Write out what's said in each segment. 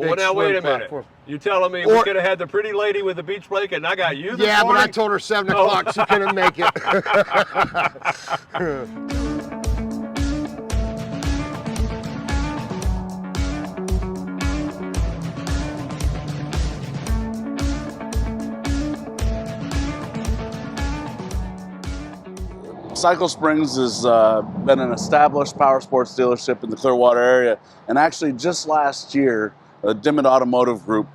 Well, now wait a minute. You telling me we could have had the pretty lady with the beach blanket and I got you this Yeah, morning? but I told her 7 o'clock she couldn't make it. Cycle Springs has been an established power sports dealership in the Clearwater area, and actually just last year, Dimmitt Automotive Group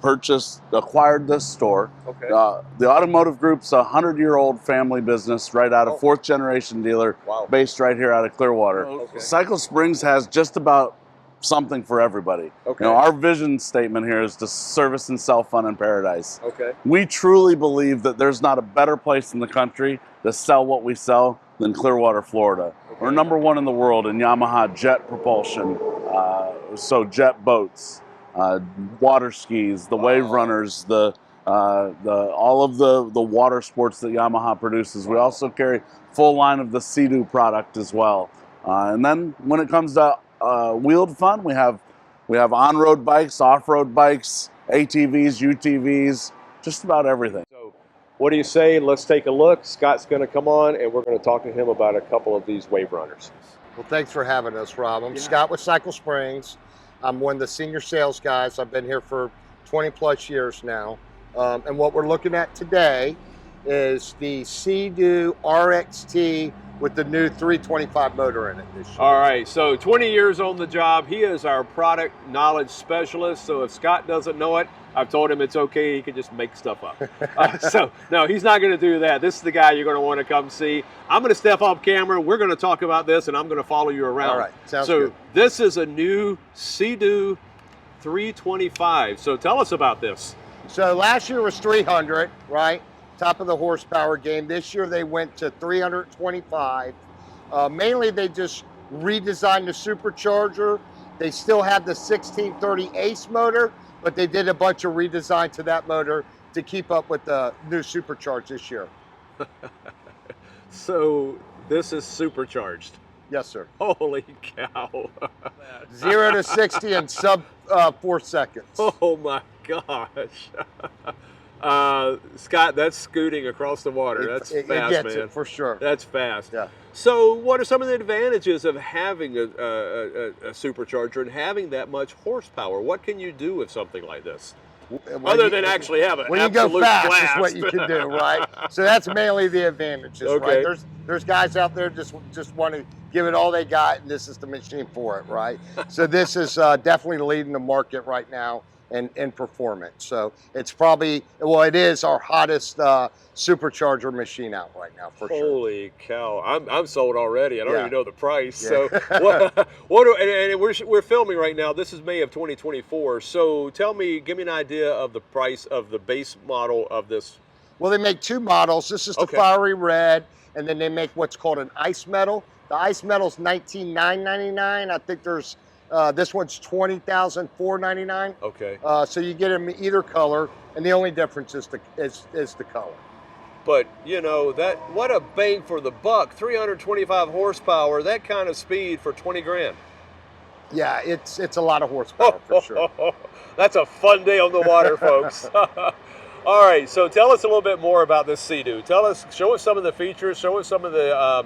acquired this store. Okay. The Automotive Group's a 100-year-old family business, right out of fourth generation dealer, based right here out of Clearwater. Okay. Cycle Springs has just about something for everybody. Okay. You know, our vision statement here is to service and sell fun in paradise. Okay. We truly believe that there's not a better place in the country to sell what we sell than Clearwater, Florida. Okay. We're number one in the world in Yamaha jet propulsion, so jet boats, water skis, the wave runners, all of the water sports that Yamaha produces. We also carry full line of the Sea-Doo product as well. And then when it comes to wheeled fun, we have on-road bikes, off-road bikes, ATVs, UTVs, just about everything. So what do you say? Let's take a look. Scott's going to come on and we're going to talk to him about a couple of these wave runners. Well, thanks for having us, Rob. I'm Scott with Cycle Springs. I'm one of the senior sales guys. I've been here for 20 plus years now. And what we're looking at today is the Sea-Doo RXT with the new 325 motor in it this year. All right, so 20 years on the job. He is our product knowledge specialist. So if Scott doesn't know it, I've told him it's okay. He can just make stuff up. So no, he's not going to do that. This is the guy you're going to want to come see. I'm going to step off camera. We're going to talk about this, and I'm going to follow you around. All right, sounds good. So this is a new Sea-Doo 325. So tell us about this. So last year was 300, right? Top of the horsepower game. This year they went to 325. Mainly they just redesigned the supercharger. They still have the 1630 Ace motor, but they did a bunch of redesign to that motor to keep up with the new supercharged this year. So this is supercharged. Yes, sir. Holy cow. 0 to 60 in sub 4 seconds. Oh my gosh. Scott, that's scooting across the water. That's fast, it gets man. It for sure. That's fast. Yeah. So what are some of the advantages of having a supercharger and having that much horsepower? What can you do with something like this? Other than actually have an when you go absolute fast blast. is what you can do, right? So that's mainly the advantages, Okay. right? There's guys out there just want to give it all they got, and this is the machine for it, right? So this is definitely leading the market right now in performance. So it's probably, well, it is our hottest supercharger machine out right now, for sure. Holy cow! I'm sold already. I don't even know the price. Yeah. So we're filming right now. This is May of 2024. So give me an idea of the price of the base model of this. Well, they make two models. This is the fiery red, and then they make what's called an ice metal. The ice metal is $19,999. I think there's this one's $20,499. Okay. So you get them either color, and the only difference is the color. But you know what a bang for the buck! 325 horsepower, that kind of speed for 20 grand. Yeah, it's a lot of horsepower for sure. That's a fun day on the water, folks. All right, so tell us a little bit more about this Sea-Doo. Show us some of the features. Show us some of the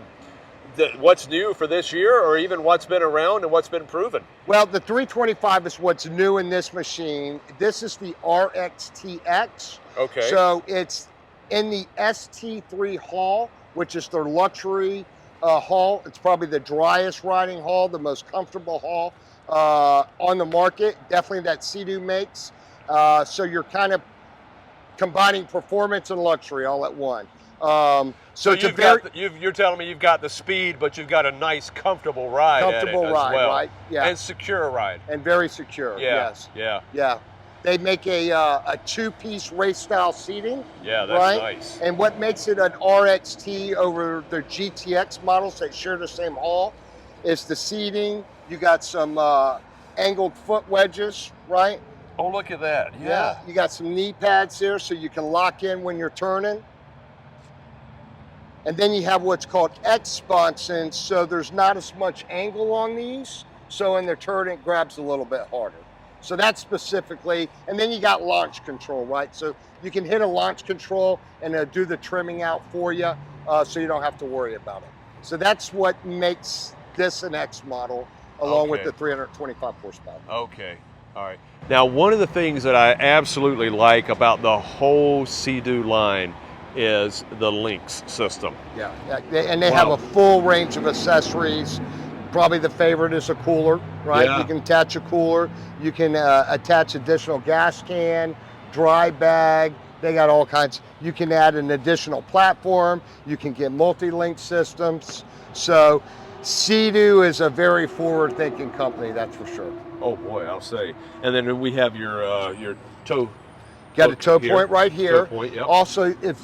what's new for this year, or even what's been around and what's been proven. Well, the 325 is what's new in this machine. This is the RXT-X. Okay. So it's in the ST3 hull, which is their luxury hull. It's probably the driest riding hull, the most comfortable hull on the market. Definitely that Sea-Doo makes. So you're kind of combining performance and luxury all at one. So you're telling me you've got the speed, but you've got a nice, comfortable ride at it as well. Right? Yeah. And secure ride. And very secure. Yeah. Yes. Yeah. Yeah. They make a two-piece race-style seating. Yeah, that's nice. And what makes it an RXT over their GTX models that share the same hull is the seating. You got some angled foot wedges, right? Oh, look at that. Yeah. You got some knee pads here so you can lock in when you're turning. And then you have what's called X sponsons, so there's not as much angle on these. So in the turn, it grabs a little bit harder. So that's specifically, and then you got launch control, right? So you can hit a launch control and do the trimming out for you, so you don't have to worry about it. So that's what makes this an X model, along with Okay. the 325 horsepower. Okay, all right. Now, one of the things that I absolutely like about the whole Sea-Doo line is the LinQ system. Yeah, and they have Wow. a full range of accessories. Probably the favorite is a cooler, right? Yeah. You can attach a cooler. You can attach additional gas can, dry bag. They got all kinds. You can add an additional platform. You can get multi-link systems. So Sea-Doo is a very forward-thinking company, that's for sure. Oh boy, I'll say. And then we have your toe. Got a toe here. point right here. Toe point, yep. Also, if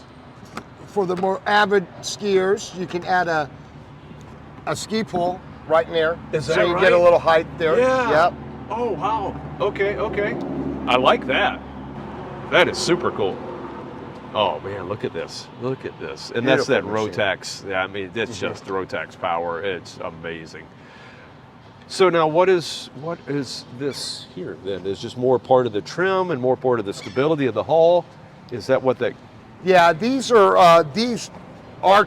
for the more avid skiers, you can add a ski pole right in there. Is so that you right? get a little height there. Yeah. Yep. Oh wow. Okay, okay. I like that. That is super cool. Oh man, look at this. Look at this. And that's that Beautiful machine. Rotax. Yeah, I mean, it's just the Rotax power. It's amazing. So now what is this here then? Is just more part of the trim and more part of the stability of the hull? Is that what that? Yeah, these are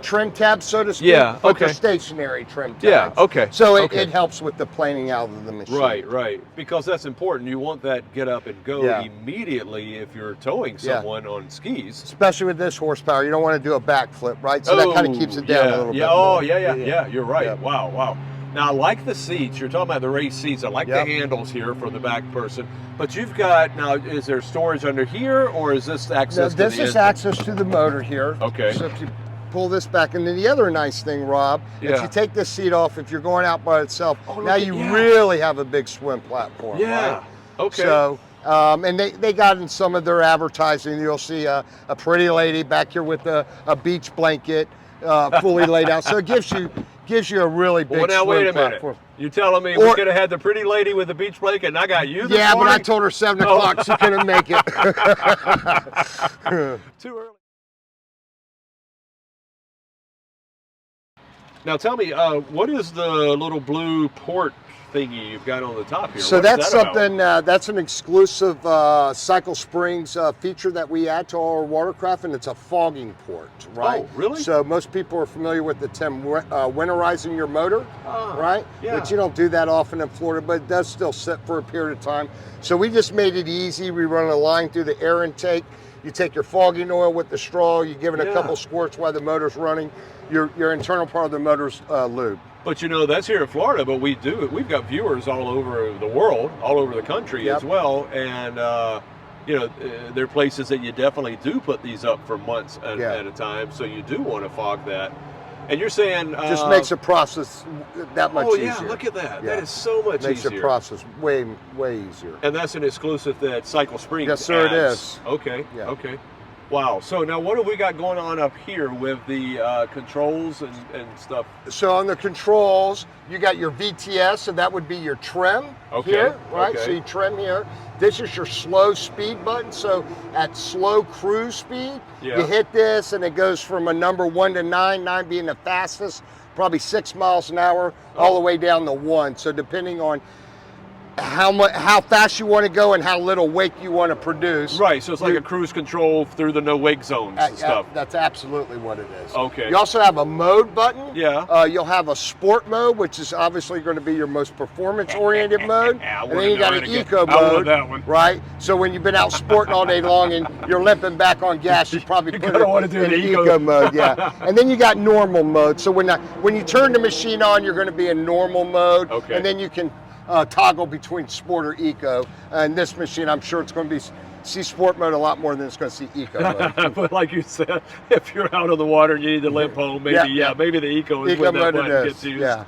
trim tabs, so to speak. Yeah, But they're okay. stationary trim tabs. Yeah, okay. So Okay. it helps with the planing out of the machine. Right, right. Because that's important. You want that get up and go Yeah. immediately if you're towing Yeah. someone on skis. Especially with this horsepower, you don't want to do a backflip, right? So that kind of keeps it down yeah, a little yeah. bit. Oh, more. yeah. You're right. Yeah. Wow, wow. Now, I like the seats. You're talking about the race seats. I like Yep. the handles here for the back person. But you've got, now, is there storage under here or is this Now, access to this the is engine? access to the motor here. Okay. So if you pull this back, and then the other nice thing, Rob, if Yeah. you take this seat off, if you're going out by itself, Oh, look now at- you yeah. really have a big swim platform. Yeah. Right? Okay. So, and they got in some of their advertising, you'll see a pretty lady back here with a beach blanket fully laid out. So it gives you a really big well, now, swim wait a minute. platform. You're telling me we Or- could have had the pretty lady with the beach blanket and I got you this Yeah, but I morning? told her 7 Oh. o'clock she couldn't make it. Too early. Now tell me, what is the little blue port thingy you've got on the top here? So What is that's that about? something, that's an exclusive Cycle Springs feature that we add to our watercraft, and it's a fogging port, right? Oh, really? So most people are familiar with the term winterizing your motor, Ah, right? yeah. But you don't do that often in Florida, but it does still sit for a period of time. So we just made it easy. We run a line through the air intake. You take your fogging oil with the straw, you give it a Yeah. couple squirts while the motor's running. Your internal part of the motor's lube. But you know, that's here in Florida, but we've got viewers all over the world, all over the country Yep. as well. And, there are places that you definitely do put these up for months at a time. So you do want to fog that. And you're saying... Just makes the process that much easier. Oh, yeah, look at that. Yeah. That is so much Makes easier. the process way easier. And that's an exclusive that Cycle Springs Yes, sir, it adds. is. Okay, Yeah. okay. Wow. So now what have we got going on up here with the controls and stuff? So on the controls, you got your VTS, and that would be your trim Okay, here, right? okay. So you trim here. This is your slow speed button. So at slow cruise speed, Yeah. you hit this, and it goes from a number 1 to 9, 9 being the fastest, probably 6 miles an hour, all the way down to 1. So depending on how fast you want to go and how little wake you want to produce. Right, so it's like a cruise control through the no wake zones and stuff. That's absolutely what it is. Okay. You also have a mode button. Yeah. You'll have a sport mode, which is obviously going to be your most performance-oriented mode. Yeah, I And wanna then you know got how an to get- eco I want mode, that one. right? So when you've been out sporting all day long and you're limping back on gas, you probably You put gotta it wanna do in the eco eco. mode, yeah. And then you got normal mode. So when you turn the machine on, you're going to be in normal mode. Okay. And then you can toggle between sport or eco. And this machine, I'm sure it's going to be see sport mode a lot more than it's going to see eco mode. But like you said, if you're out on the water and you need to limp home, maybe maybe the eco is Eco when that mode it button is, gets used. yeah.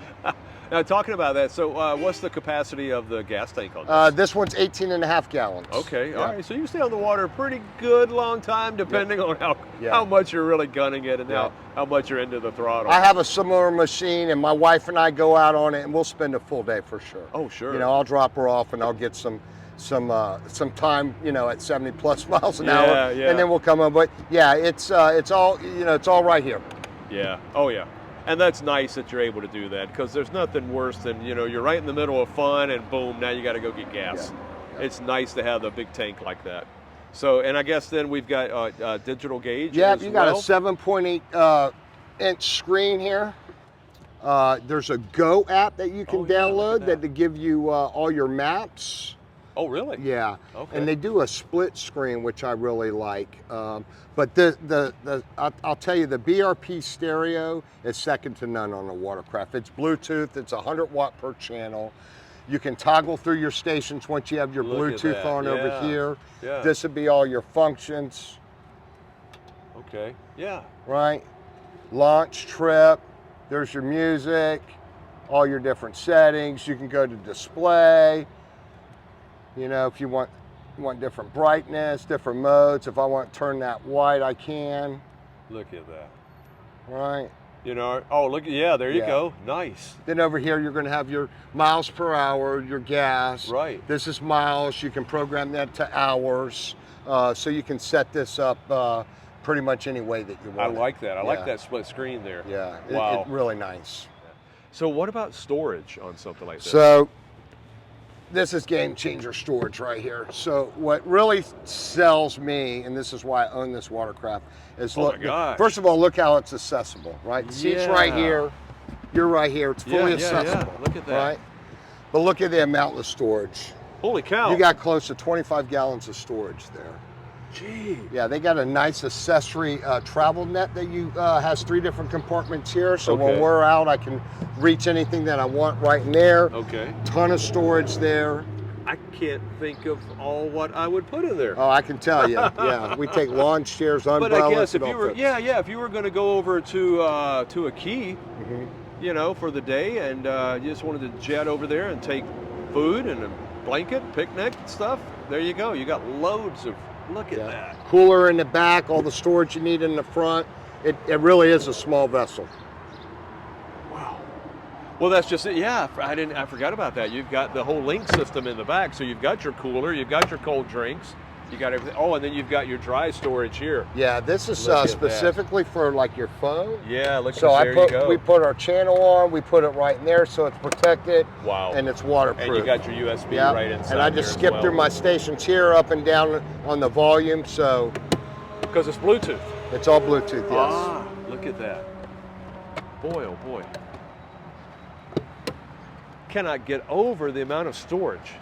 Now talking about that, so what's the capacity of the gas tank on this? This one's 18.5 gallons. Okay, Yeah. all right. So you stay on the water a pretty good long time, depending on how much you're really gunning it and how much you're into the throttle. I have a similar machine, and my wife and I go out on it, and we'll spend a full day for sure. Oh, sure. You know, I'll drop her off, and I'll get some time, at 70 plus miles an Yeah, hour, yeah. and then we'll come on. But yeah, it's all it's all right here. Yeah. Oh, yeah. And that's nice that you're able to do that because there's nothing worse than, you're right in the middle of fun and boom, now you got to go get gas. It's nice to have a big tank like that. So, and I guess then we've got digital gauge. Yeah, as you got well. a 7.8 inch screen here. There's a Go app that you can download that to give you all your maps. Oh, really? Yeah. Okay. And they do a split screen, which I really like. But I'll tell you, the BRP stereo is second to none on the Watercraft. It's Bluetooth. It's 100 watt per channel. You can toggle through your stations once you have your Bluetooth on over here. Yeah. This would be all your functions. Okay. Yeah. Right? Launch, trip. There's your music, all your different settings. You can go to display. You know, if you want different brightness, different modes. If I want to turn that white, I can. Look at that. Right? You know, oh, look, yeah, there you go. Nice. Then over here, you're going to have your miles per hour, your gas. Right. This is miles. You can program that to hours. So you can set this up pretty much any way that you want. I like that. I like that split screen there. Yeah. Wow. It's really nice. So what about storage on something like this? So this is game changer storage right here. So what really sells me, and this is why I own this Watercraft, is look. First of all, look how it's accessible, right? Seats right here. You're right here. It's fully accessible. Yeah. Look at that. Right? But look at the amount of storage. Holy cow. You got close to 25 gallons of storage there. Gee. Yeah, they got a nice accessory travel net that has 3 different compartments here. So when we're out, I can reach anything that I want right in there. Okay. Ton of storage there. I can't think of all what I would put in there. Oh, I can tell you. Yeah, we take lawn chairs, umbrellas. But I guess if you were, if you were going to go over to a key, you know, for the day, and you just wanted to jet over there and take food and a blanket, picnic stuff, there you go. You got loads of. Look at that. Cooler in the back, all the storage you need in the front. It really is a small vessel. Wow. Well, that's just it. Yeah, I forgot about that. You've got the whole LinQ system in the back, so you've got your cooler, you've got your cold drinks, you got everything. Oh, and then you've got your dry storage here. Yeah, this is specifically for like your phone. Yeah, look at so we put our channel on, we put it right in there so it's protected. Wow. And it's waterproof. And you got your USB right inside. And I just skipped through my stations here up and down on the volume, so. Because it's Bluetooth. It's all Bluetooth, yes. Ah, look at that. Boy, oh boy. Cannot get over the amount of storage.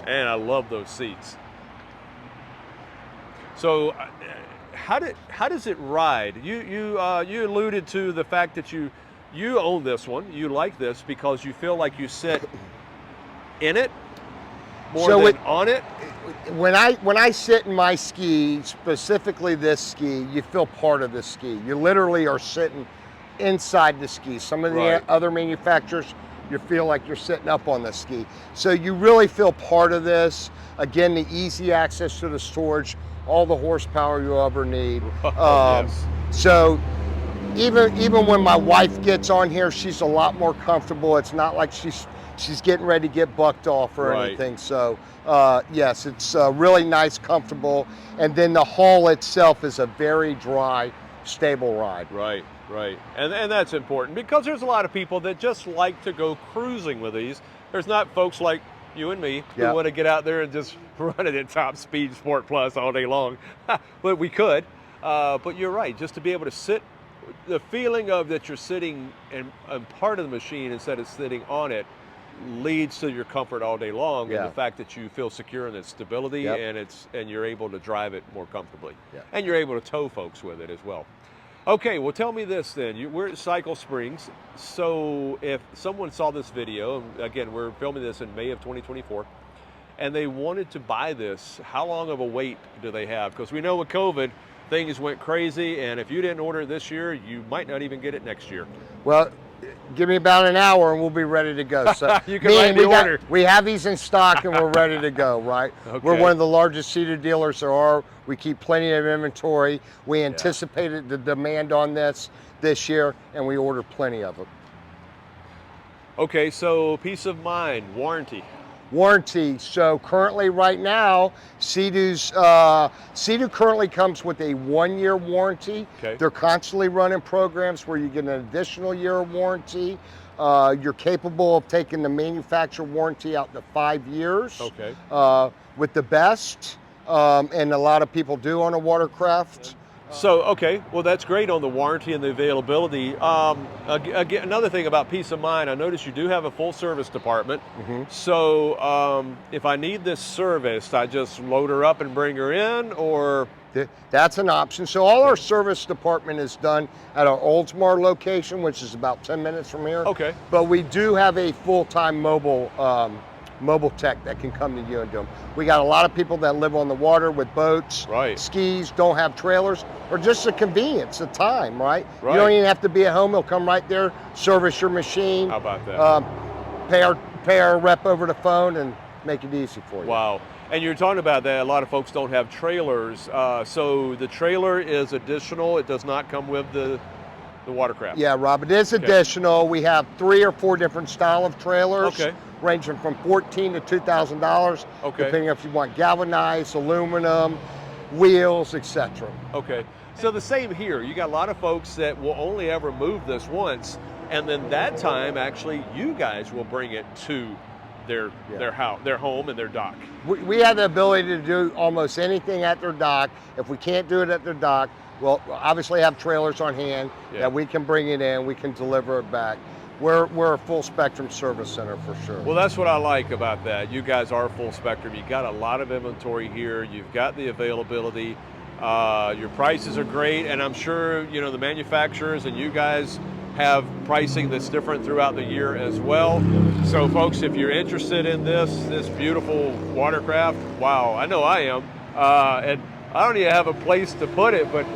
And I love those seats. So, how does it ride? You alluded to the fact that you own this one. You like this because you feel like you sit in it more than on it. When I sit in my ski, specifically this ski, you feel part of the ski. You literally are sitting inside the ski. Some of the other manufacturers, you feel like you're sitting up on the ski. So you really feel part of this. Again, the easy access to the storage, all the horsepower you'll ever need. Yes. So even when my wife gets on here, she's a lot more comfortable. It's not like she's getting ready to get bucked off or anything. So yes, it's really nice, comfortable. And then the hull itself is a very dry, stable ride. Right. Right, and that's important because there's a lot of people that just like to go cruising with these. There's not folks like you and me who want to get out there and just run it at top speed Sport Plus all day long. But we could. But you're right, just to be able to sit, the feeling of that you're sitting and part of the machine instead of sitting on it leads to your comfort all day long, and the fact that you feel secure in its stability and you're able to drive it more comfortably, and you're able to tow folks with it as well. Okay, well, tell me this then. We're at Cycle Springs, so if someone saw this video, and again, we're filming this in May of 2024, and they wanted to buy this, how long of a wait do they have? Because we know with COVID, things went crazy, and if you didn't order it this year, you might not even get it next year. Well, give me about an hour and we'll be ready to go. So you can write the order. We have these in stock and we're ready to go, right? Okay. We're one of the largest Sea-Doo dealers there are. We keep plenty of inventory. We anticipated the demand on this year and we ordered plenty of them. Okay, so peace of mind, warranty. Warranty. So currently right now, Sea-Doo currently comes with a 1-year warranty. Okay. They're constantly running programs where you get an additional year of warranty. You're capable of taking the manufacturer warranty out to 5 years. Okay. With the best, and a lot of people do on a watercraft. So, okay, well, that's great on the warranty and the availability. Again, another thing about peace of mind, I noticed you do have a full service department. So if I need this serviced, I just load her up and bring her in, or? That's an option. So all our service department is done at our Oldsmar location, which is about 10 minutes from here. Okay. But we do have a full-time mobile tech that can come to you and do them. We got a lot of people that live on the water with boats, Right. skis, don't have trailers, or just the convenience, the time, right? Right. You don't even have to be at home. He'll come right there, service your machine. How about that? Pay our rep over the phone and make it easy for you. Wow. And you're talking about that, a lot of folks don't have trailers. So the trailer is additional. It does not come with the watercraft. Yeah, Rob, it is additional. We have 3 or 4 different style of trailers. Okay. Ranging from $1,400 to $2,000. Okay. Depending if you want galvanized, aluminum, wheels, etc. Okay. So the same here. You got a lot of folks that will only ever move this once, and then that time, actually, you guys will bring it to their house, their home, and their dock. We have the ability to do almost anything at their dock. If we can't do it at their dock, we'll obviously have trailers on hand that we can bring it in, we can deliver it back. We're a full spectrum service center for sure. Well, that's what I like about that. You guys are full spectrum. You got a lot of inventory here. You've got the availability. Your prices are great, and I'm sure the manufacturers and you guys have pricing that's different throughout the year as well. So, folks, if you're interested in this beautiful watercraft, wow, I know I am, and I don't even have a place to put it, but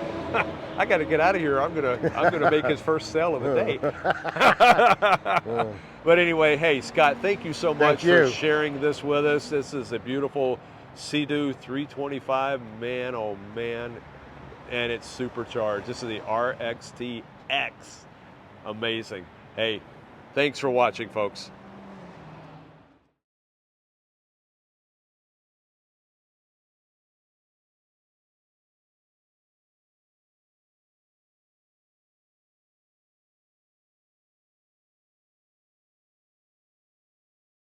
I got to get out of here. I'm gonna make his first sale of the day. But anyway, hey Scott, thank you so much for sharing this with us. This is a beautiful Sea-Doo 325, man, oh man, and it's supercharged. This is the RXT-X. Amazing. Hey, thanks for watching, folks.